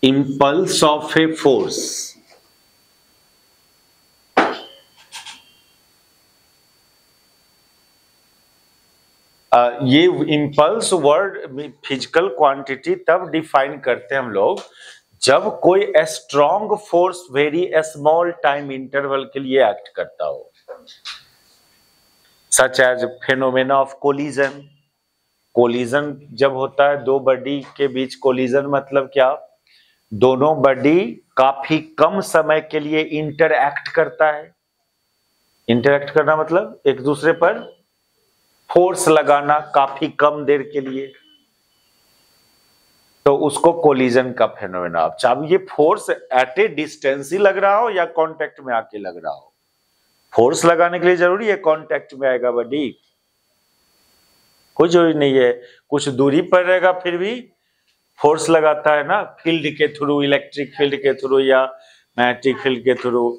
impulse of a force. ये impulse word physical quantity तब define करते हैं हम लोग जब कोई strong force very small time interval के लिए एक्ट करता हो, such as phenomena of collision. Collision जब होता है दो बॉडी के बीच, कोलिजन मतलब क्या, दोनों बॉडी काफी कम समय के लिए इंटरएक्ट करता है। इंटरएक्ट करना मतलब एक दूसरे पर फोर्स लगाना काफी कम देर के लिए, तो उसको कोलिजन का फेनोमेना। अब चाहे ये फोर्स एट ए डिस्टेंस ही लग रहा हो या कांटेक्ट में आके लग रहा हो, फोर्स लगाने के लिए जरूरी है कांटेक्ट में आएगा बॉडी, कोई जरूरी नहीं है। कुछ दूरी पर रहेगा फिर भी फोर्स लगाता है ना, फील्ड के थ्रू, इलेक्ट्रिक फील्ड के थ्रू या मैग्नेटिक फील्ड के थ्रू।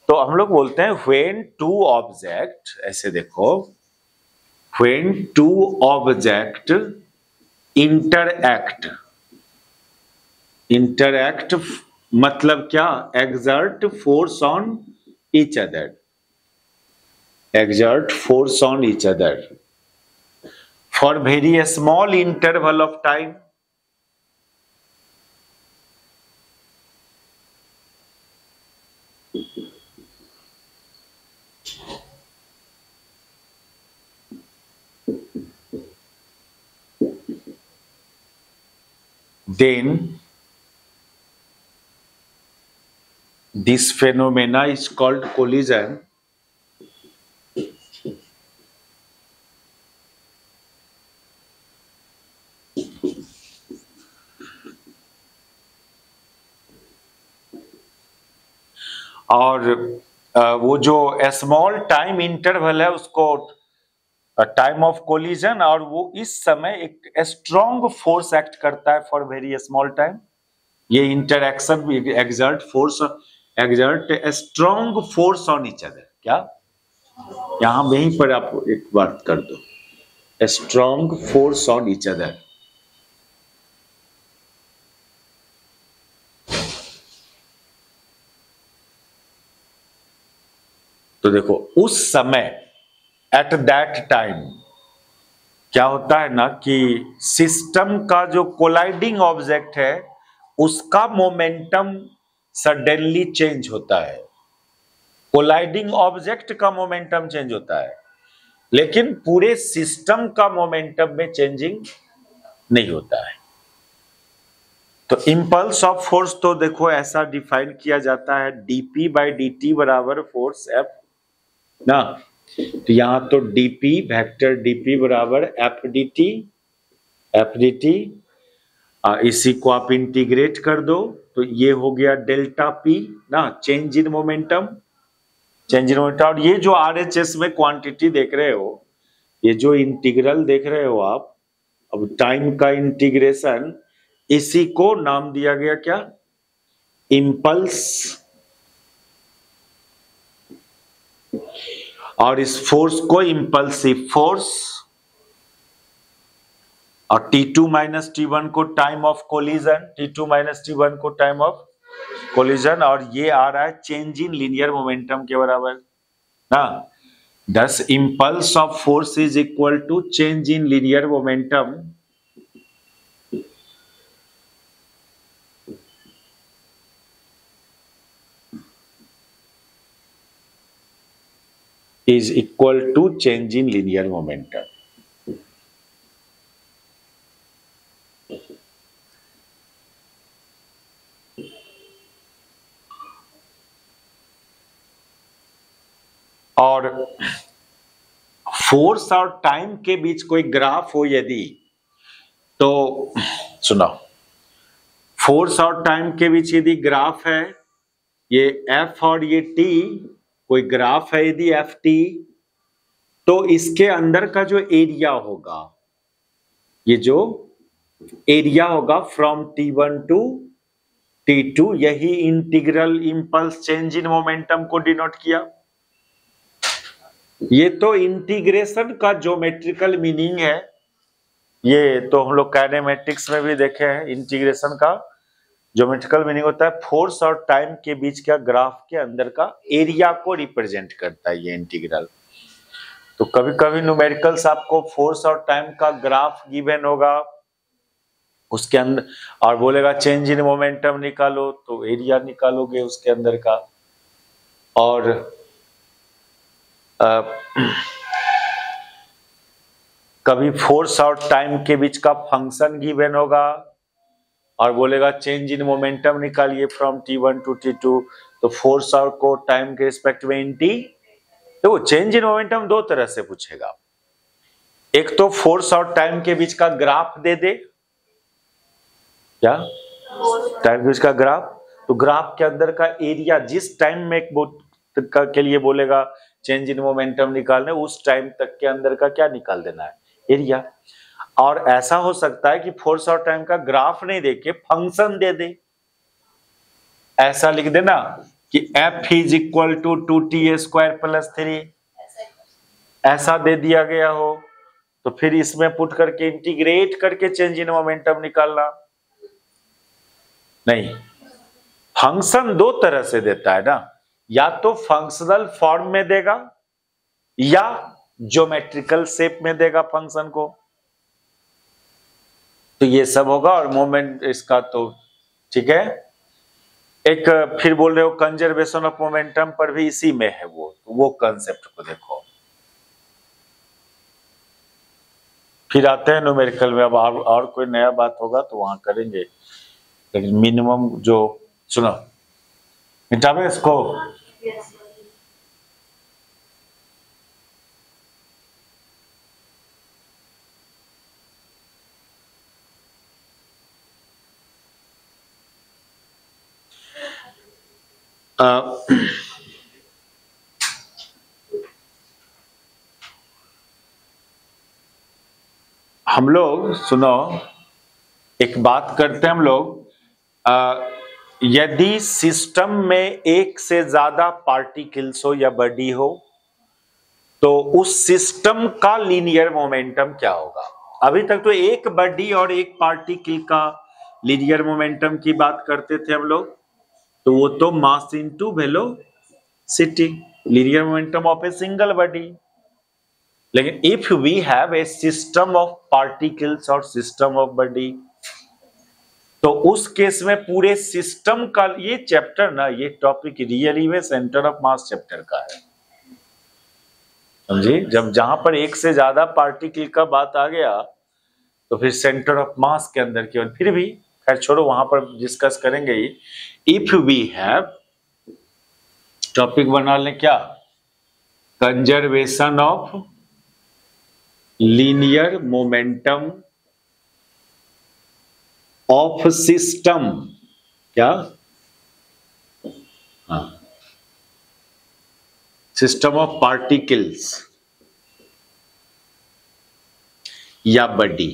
तो हम लोग बोलते हैं व्हेन टू ऑब्जेक्ट, ऐसे देखो, when two object interact मतलब क्या, exert force on each other, exert force on each other for very small interval of time. Then this phenomena is called collision. और वो जो स्मॉल टाइम इंटरवल है उसको time of collision, और वो इस समय एक स्ट्रॉन्ग फोर्स एक्ट करता है फॉर वेरी स्मॉल टाइम। ये interaction exert strong force on each other. क्या यहां वहीं पर आप एक बात कर दो, strong force on each other. तो देखो उस समय एट दैट टाइम क्या होता है ना कि सिस्टम का जो कोलाइडिंग ऑब्जेक्ट है उसका मोमेंटम सडनली चेंज होता है। कोलाइडिंग ऑब्जेक्ट का मोमेंटम चेंज होता है, लेकिन पूरे सिस्टम का मोमेंटम में चेंजिंग नहीं होता है। तो इंपल्स ऑफ फोर्स तो देखो ऐसा डिफाइन किया जाता है, dp बाई dt बराबर फोर्स F ना। तो यहां तो dp वेक्टर dp बराबर f dt, इसी को आप इंटीग्रेट कर दो तो ये हो गया डेल्टा p ना, चेंज इन मोमेंटम। और ये जो RHS में क्वांटिटी देख रहे हो, ये जो इंटीग्रल देख रहे हो आप, अब टाइम का इंटीग्रेशन, इसी को नाम दिया गया क्या, इंपल्स। और इस फोर्स को इंपल्सिव फोर्स, और T2 माइनस T1 को time of collision, T2 minus T1 को टाइम ऑफ कोलिजन, और ये आ रहा है चेंज इन लीनियर मोमेंटम के बराबर ना। Thus impulse of force is equal to change in linear momentum is equal to change in linear momentum. और force और टाइम के बीच कोई ग्राफ हो यदि, तो सुनो, फोर्स और टाइम के बीच यदि ग्राफ है, ये F और ये T कोई ग्राफ है यदि FT, तो इसके अंदर का जो एरिया होगा, ये जो एरिया होगा फ्रॉम T1 टू T2, यही integral impulse change in momentum को डिनोट किया। ये तो इंटीग्रेशन का ज्योमेट्रिकल मीनिंग है, ये तो हम लोग काइनेमेटिक्स में भी देखे हैं इंटीग्रेशन का। ज्योमेट्रिकल मीनिंग होता है फोर्स और टाइम के बीच का ग्राफ के अंदर का एरिया को रिप्रेजेंट करता है ये इंटीग्रल। तो कभी कभी न्यूमेरिकल्स आपको फोर्स और टाइम का ग्राफ गिवन होगा, उसके अंदर और बोलेगा चेंज इन मोमेंटम निकालो, तो एरिया निकालोगे उसके अंदर का। और कभी फोर्स और टाइम के बीच का फंक्शन गिवन होगा और बोलेगा चेंज इन मोमेंटम निकालिए फ्रॉम t1 टू t2, तो फोर्स और को टाइम के रिस्पेक्ट में इन t। तो चेंज इन मोमेंटम दो तरह से पूछेगा, एक तो फोर्स और टाइम के बीच का ग्राफ दे दे, क्या टाइम के बीच का ग्राफ, तो ग्राफ के अंदर का एरिया जिस टाइम में के लिए बोलेगा चेंज इन मोमेंटम निकालने, उस टाइम तक के अंदर का क्या निकाल देना है, एरिया। और ऐसा हो सकता है कि फोर्स और टाइम का ग्राफ नहीं देके फंक्शन दे दे, ऐसा लिख देना कि F is equal to 2t² + 3, ऐसा दे दिया गया हो, तो फिर इसमें पुट करके इंटीग्रेट करके चेंज इन मोमेंटम निकालना। नहीं, फंक्शन दो तरह से देता है ना, या तो फंक्शनल फॉर्म में देगा या ज्योमेट्रिकल शेप में देगा फंक्शन को, तो ये सब होगा। और मोमेंट इसका तो ठीक है। एक फिर बोल रहे हो कंजर्वेशन ऑफ मोमेंटम पर भी इसी में है वो कंसेप्ट को देखो। फिर आते हैं न्यूमेरिकल में, अब और कोई नया बात होगा तो वहां करेंगे, लेकिन मिनिमम जो सुनो मिटावे इसको। हम लोग सुनो, एक बात करते हैं हम लोग, यदि सिस्टम में एक से ज्यादा पार्टिकल्स हो या बॉडी हो, तो उस सिस्टम का लीनियर मोमेंटम क्या होगा। अभी तक तो एक बॉडी और एक पार्टिकल का लीनियर मोमेंटम की बात करते थे हम लोग, तो वो तो mass into velocity, linear momentum of a single body. लेकिन if we have a system of particles और सिस्टम ऑफ बॉडी, तो उस केस में पूरे सिस्टम का ये चैप्टर ना, ये टॉपिक रियली में सेंटर ऑफ मास चैप्टर का है, समझे। जब जहां पर एक से ज्यादा पार्टिकल का बात आ गया तो फिर सेंटर ऑफ मास के अंदर की ओर, फिर भी खैर छोड़ो, वहां पर डिस्कस करेंगे ही। इफ वी हैव, टॉपिक बना लें क्या, conservation of linear momentum of system, क्या, हाँ, सिस्टम ऑफ पार्टिकल्स या बॉडी।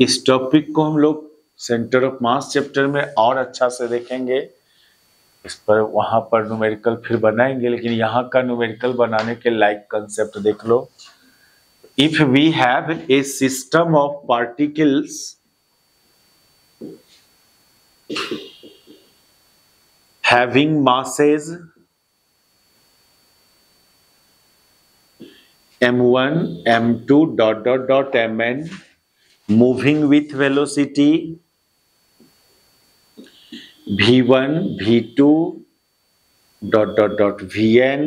इस टॉपिक को हम लोग सेंटर ऑफ मास चैप्टर में और अच्छा से देखेंगे, इस पर वहां पर न्यूमेरिकल फिर बनाएंगे, लेकिन यहाँ का न्यूमेरिकल बनाने के लायक कंसेप्ट देख लो। If we have a system of particles having masses m1 m2 ... mn moving with velocity v1 v2 ... vn,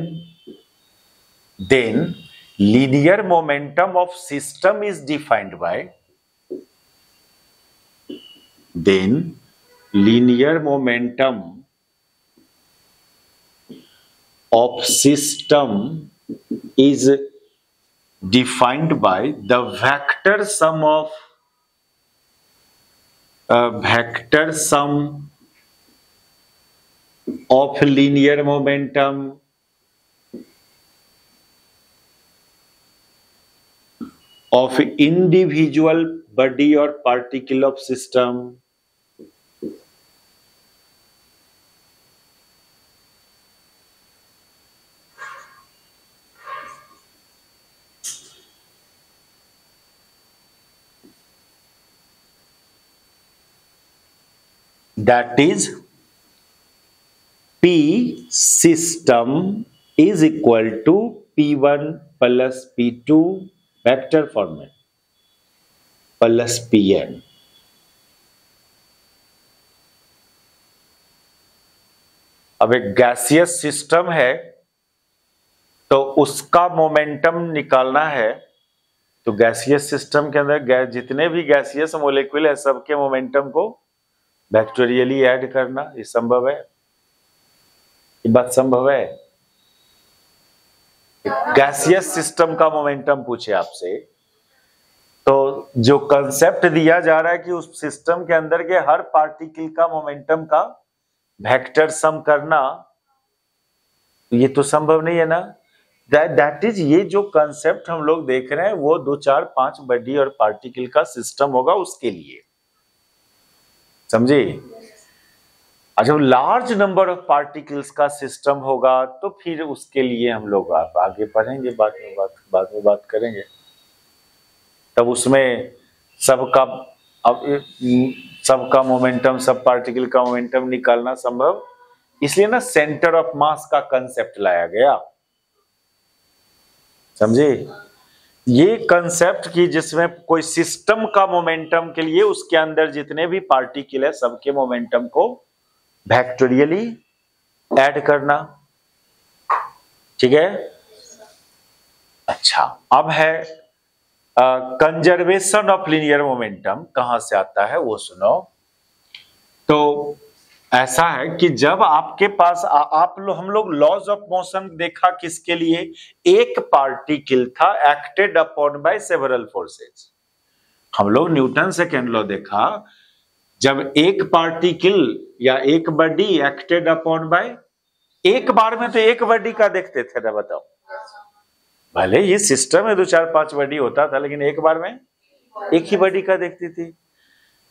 then linear momentum of system is defined by, then linear momentum of system is defined by the vector sum of linear momentum of individual body or particle of system that is P system is equal to P1 plus P2 vector format plus Pn। अब एक gaseous system है तो उसका momentum निकालना है, तो gaseous system के अंदर जितने भी गैसियस मोलिक्यूल है सबके मोमेंटम को वेक्टोरियली ऐड करना, ये संभव है, ये बात संभव है। गैसियस सिस्टम का मोमेंटम पूछे आपसे तो जो कंसेप्ट दिया जा रहा है कि उस सिस्टम के अंदर के हर पार्टिकल का मोमेंटम का वेक्टर सम करना, ये तो संभव नहीं है ना। दैट इज, ये जो कंसेप्ट हम लोग देख रहे हैं वो 2 4 5 बॉडी और पार्टिकल का सिस्टम होगा उसके लिए, समझे। जब लार्ज नंबर ऑफ पार्टिकल्स का सिस्टम होगा तो फिर उसके लिए हम लोग आगे पढ़ेंगे, बाद में बात करेंगे। तब उसमें सबका मोमेंटम, सब पार्टिकल का मोमेंटम निकालना संभव, इसलिए ना सेंटर ऑफ मास का कंसेप्ट लाया गया, समझे। ये कंसेप्ट की जिसमें कोई सिस्टम का मोमेंटम के लिए उसके अंदर जितने भी पार्टिकल है सबके मोमेंटम को वेक्टोरियली ऐड करना, ठीक है। अच्छा, अब है कंजर्वेशन ऑफ लीनियर मोमेंटम कहां से आता है वो सुनो। तो ऐसा है कि जब आपके पास हम लोग लॉज ऑफ मोशन देखा किसके लिए, एक पार्टिकल था acted upon by several forces. हम लोग न्यूटन सेकेंड लॉ देखा, जब एक पार्टिकल या एक बॉडी एक्टेड अपॉन बाय, एक बार में तो एक बॉडी का देखते थे ना, बताओ। भले ये सिस्टम में 2 4 5 बॉडी होता था लेकिन एक बार में एक ही बॉडी का देखती थी।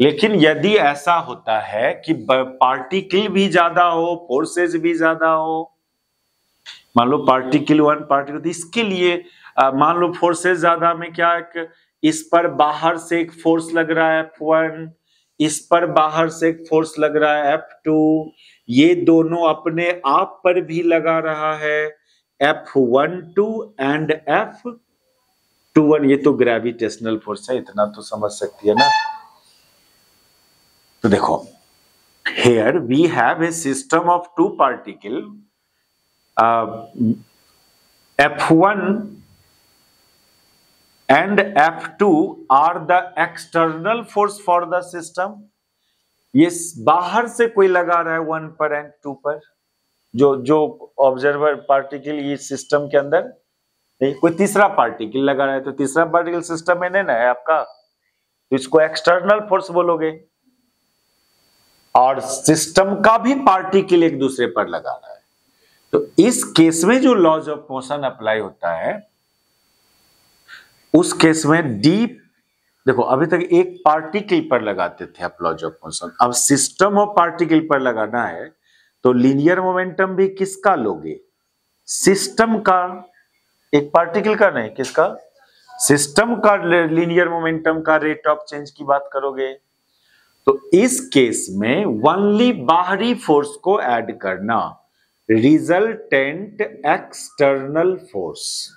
लेकिन यदि ऐसा होता है कि पार्टिकल भी ज्यादा हो, फोर्सेज भी ज्यादा हो, मान लो पार्टिकल 1 पार्टिकल, तो इसके लिए मान लो फोर्सेज ज्यादा में क्या है, इस पर बाहर से एक फोर्स लग रहा है F1, इस पर बाहर से एक फोर्स लग रहा है F2, ये दोनों अपने आप पर भी लगा रहा है F12 एंड F21, ये तो ग्रेविटेशनल फोर्स है, इतना तो समझ सकती है ना। तो देखो, here we have a system of 2 particle, F1 and F2 are the external force for the system। ये बाहर से कोई लगा रहा है 1 पर एंड 2 पर, जो ऑब्जर्वर पार्टिकल ये सिस्टम के अंदर, नहीं कोई तीसरा पार्टिकल लगा रहा है, तो तीसरा पार्टिकल सिस्टम में नहीं ना है आपका, तो इसको एक्सटर्नल फोर्स बोलोगे। और सिस्टम का भी पार्टिकल एक दूसरे पर लगा रहा है, तो इस केस में जो लॉज ऑफ मोशन अप्लाई होता है उस केस में डीप, देखो अभी तक एक पार्टिकल पर लगाते थे आप लॉज ऑफ मोशन, अब सिस्टम ऑफ पार्टिकल पर लगाना है तो लीनियर मोमेंटम भी किसका लोगे, सिस्टम का, एक पार्टिकल का नहीं, किसका, सिस्टम का लीनियर मोमेंटम का रेट ऑफ चेंज की बात करोगे। तो इस केस में ओनली बाहरी फोर्स को ऐड करना, रिजल्टेंट एक्सटर्नल फोर्स।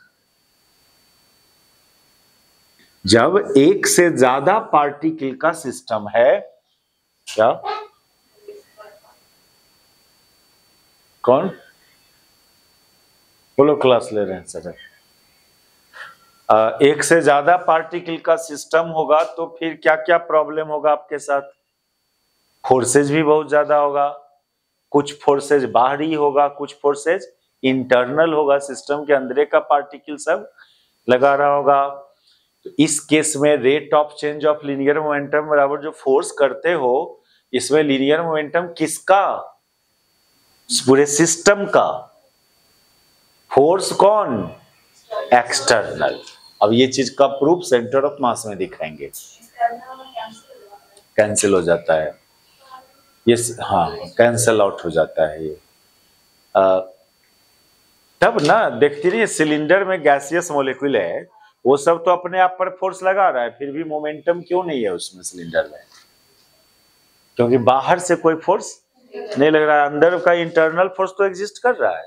जब एक से ज्यादा पार्टिकल का सिस्टम है, क्या कौन बोलो, क्लास ले रहे हैं सर। एक से ज्यादा पार्टिकल का सिस्टम होगा तो फिर क्या क्या प्रॉब्लम होगा आपके साथ, फोर्सेज भी बहुत ज्यादा होगा, कुछ फोर्सेज बाहरी होगा, कुछ फोर्सेज इंटरनल होगा, सिस्टम के अंदर का पार्टिकल सब लगा रहा होगा। तो इस केस में rate of change of linear momentum बराबर जो फोर्स करते हो, इसमें लीनियर मोमेंटम किसका, पूरे सिस्टम का, फोर्स कौन, एक्सटर्नल। अब ये चीज का प्रूफ सेंटर ऑफ मास में दिखाएंगे, कैंसिल हो जाता है ये, हाँ कैंसिल आउट हो जाता है ये। तब ना देखती रही, सिलेंडर में गैसियस मॉलिक्यूल है, वो सब तो अपने आप पर फोर्स लगा रहा है, फिर भी मोमेंटम क्यों नहीं है उसमें सिलेंडर में, क्योंकि बाहर से कोई फोर्स नहीं लग रहा है, अंदर का इंटरनल फोर्स तो एग्जिस्ट कर रहा है,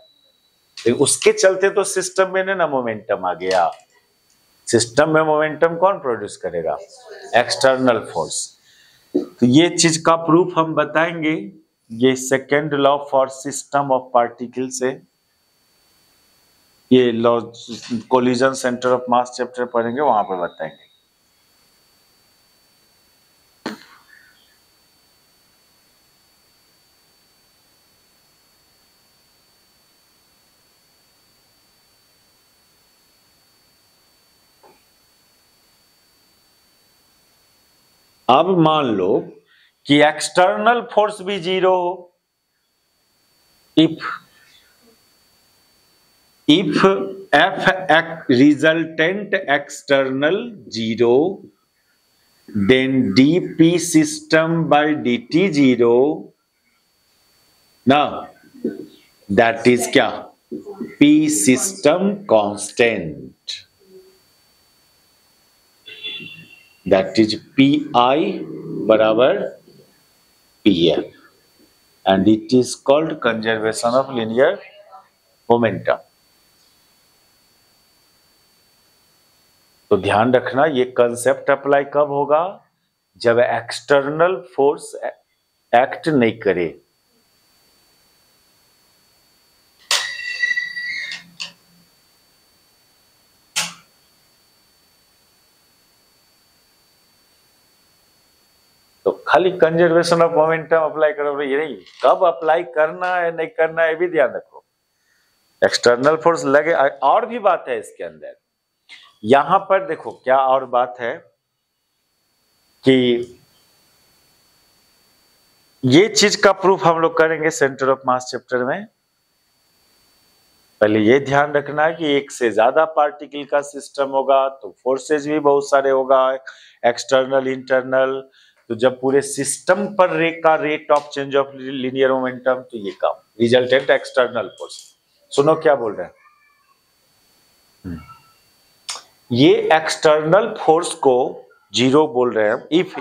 तो उसके चलते तो सिस्टम में ना मोमेंटम आ गया। सिस्टम में मोमेंटम कौन प्रोड्यूस करेगा? External force. तो ये चीज का प्रूफ हम बताएंगे, ये second law for system of particle से, ये law collision centre of mass chapter पढ़ेंगे, वहां पर बताएंगे। अब मान लो कि एक्सटर्नल फोर्स भी जीरो हो, if f resultant external zero, then dp system by dt zero, now that is क्या? p system constant, that is pi बराबर pf, and it is called conservation of linear momentum। तो ध्यान रखना, ये concept apply कब होगा? जब external force act नहीं करे। तो खाली कंजर्वेशन ऑफ मोमेंटम अप्लाई करो, ये नहीं, कब अप्लाई करना है नहीं करना है भी ध्यान रखो। एक्सटर्नल फोर्स लगे, और भी बात है इसके अंदर। यहां पर देखो क्या और बात है कि ये चीज का प्रूफ हम लोग करेंगे सेंटर ऑफ मास चैप्टर में। पहले ये ध्यान रखना है कि एक से ज्यादा पार्टिकल का सिस्टम होगा तो फोर्सेज भी बहुत सारे होगा, एक्सटर्नल इंटरनल। तो जब पूरे सिस्टम पर rate of change of linear momentum, तो ये काम रिजल्टेंट एक्सटर्नल फोर्स। सुनो क्या बोल रहे हैं, ये एक्सटर्नल फोर्स को जीरो बोल रहे हैं। इफ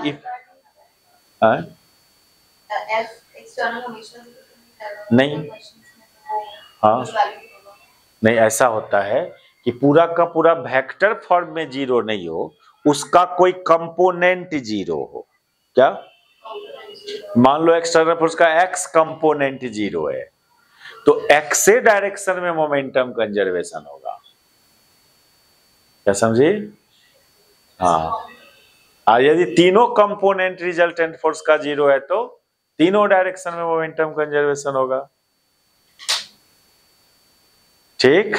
नहीं, हाँ नहीं, ऐसा होता है कि पूरा का पूरा वेक्टर फॉर्म में जीरो नहीं हो, उसका कोई कंपोनेंट जीरो हो। क्या? मान लो एक्सटर्नल फोर्स का एक्स कंपोनेंट जीरो है, तो एक्स से डायरेक्शन में मोमेंटम कंजर्वेशन होगा। क्या समझे? हाँ, यदि तीनों कंपोनेंट रिजल्टेंट फोर्स का जीरो है तो तीनों डायरेक्शन में मोमेंटम कंजर्वेशन होगा। ठीक,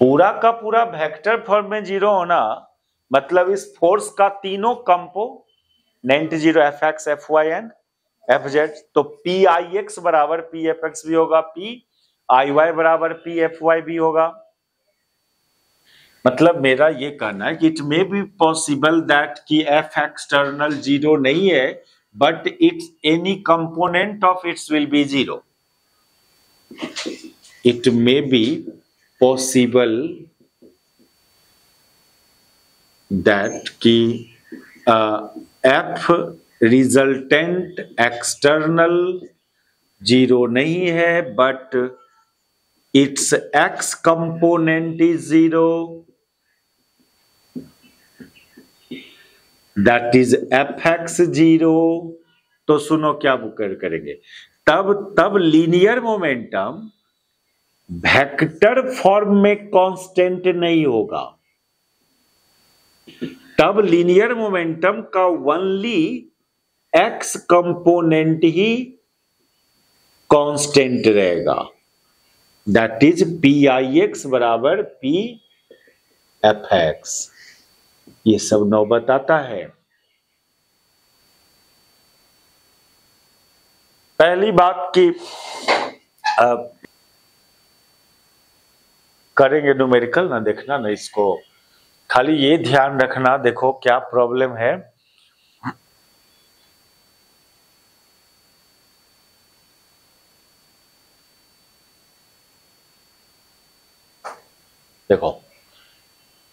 पूरा का पूरा वेक्टर फॉर्म में जीरो होना मतलब इस फोर्स का तीनों component zero, F x, F y and F z. तो पी आई एक्स बराबर पी एफ एक्स भी होगा, पी आई वाई बराबर पी एफ वाई भी होगा। मतलब मेरा ये कहना है कि it may be possible that कि एफ एक्सटर्नल जीरो नहीं है, but its any component of its will be zero. It may be possible that कि एफ रिजल्टेंट एक्सटर्नल जीरो नहीं है, but it's x component is zero, that is F x zero. तो सुनो क्या Booker करेंगे, तब लीनियर मोमेंटम वेक्टर फॉर्म में constant नहीं होगा, तब लीनियर मोमेंटम का ओनली एक्स कंपोनेंट ही कांस्टेंट रहेगा, that is P i x बराबर पी एफ एक्स। ये सब नौबत आता है। पहली बात की करेंगे न्यूमेरिकल ना, देखना ना, इसको खाली ये ध्यान रखना। देखो क्या प्रॉब्लम है, देखो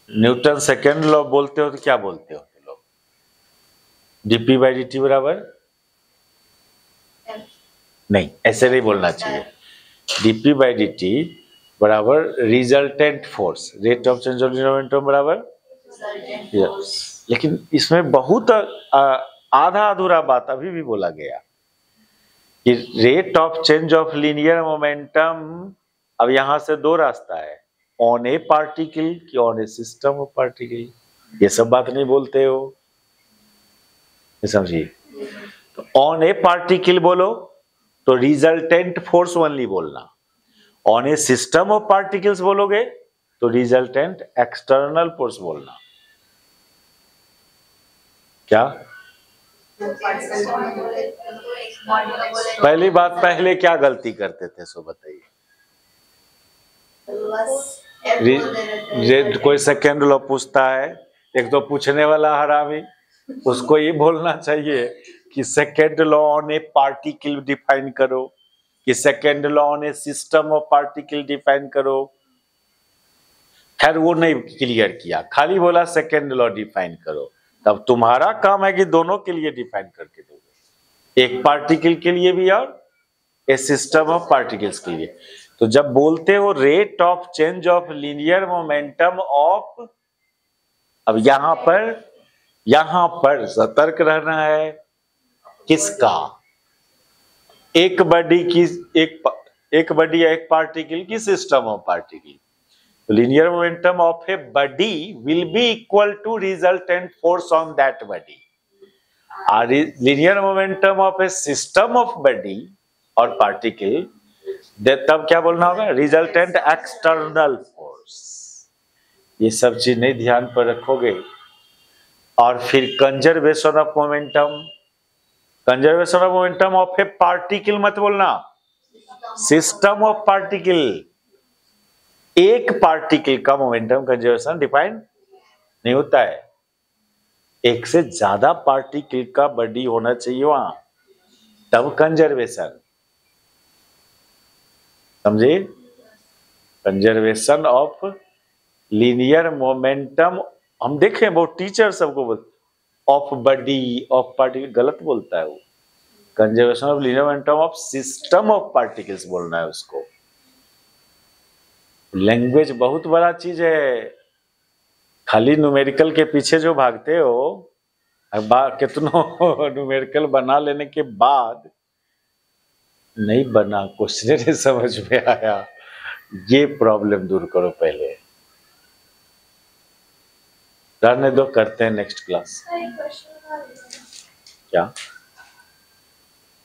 न्यूटन सेकेंड लॉ बोलते हो तो क्या बोलते हो लोग? डीपी बाई डी टी बराबर नहीं, ऐसे नहीं बोलना चाहिए। dp बाई dt बराबर resultant force, rate of change of linear momentum बराबर, लेकिन इसमें बहुत आधा अधूरा बात अभी भी बोला गया कि rate of change of linear momentum, अब यहां से दो रास्ता है, ऑन ए पार्टिकल कि on A system of particle. ये सब बात नहीं बोलते हो, समझिए। तो ऑन ए पार्टिकल बोलो तो रिजल्टेंट फोर्स ओनली बोलना, on A system of particles बोलोगे तो रिजल्टेंट एक्सटर्नल फोर्स बोलना। क्या पहली बात, पहले क्या गलती करते थे सो बताइए। कोई सेकेंड लॉ पूछता है, एक तो पूछने वाला हरामी, उसको ये बोलना चाहिए कि second law on A particle define करो, कि second law on A system of particle define करो। खैर वो नहीं क्लियर किया, खाली बोला सेकेंड लॉ डिफाइन करो। तब तुम्हारा काम है कि दोनों के लिए डिफाइन करके दोगे, एक पार्टिकल के लिए भी और ए सिस्टम ऑफ पार्टिकल्स के लिए। तो जब बोलते हो rate of change of linear momentum of, अब यहां पर सतर्क रहना है, किसका, एक बॉडी की, एक बॉडी या एक पार्टिकल की system of particle. linear momentum of a body will be equal to resultant force on that body. Linear momentum of a system of body or particle, तब क्या बोलना होगा, रिजल्टेंट एक्सटर्नल फोर्स। ये सब चीज नहीं ध्यान पर रखोगे। और फिर conservation of momentum, conservation of momentum of A particle मत बोलना, सिस्टम ऑफ पार्टिकल। एक पार्टिकल का मोमेंटम कंजर्वेशन डिफाइन नहीं होता है, एक से ज्यादा पार्टिकल का बॉडी होना चाहिए वहां, तब कंजर्वेशन। समझे, कंजर्वेशन ऑफ लीनियर मोमेंटम। हम देखें बहुत टीचर सबको बोलते ऑफ बॉडी ऑफ पार्टिकल, गलत बोलता है वो। Conservation of linear momentum of system of particles बोलना है उसको। लैंग्वेज बहुत बड़ा चीज है, खाली न्यूमेरिकल के पीछे जो भागते हो, कितनों न्यूमेरिकल बना लेने के बाद नहीं बना, क्वेश्चन नहीं समझ में आया, ये प्रॉब्लम दूर करो पहले। रहने दो, करते हैं नेक्स्ट क्लास। क्या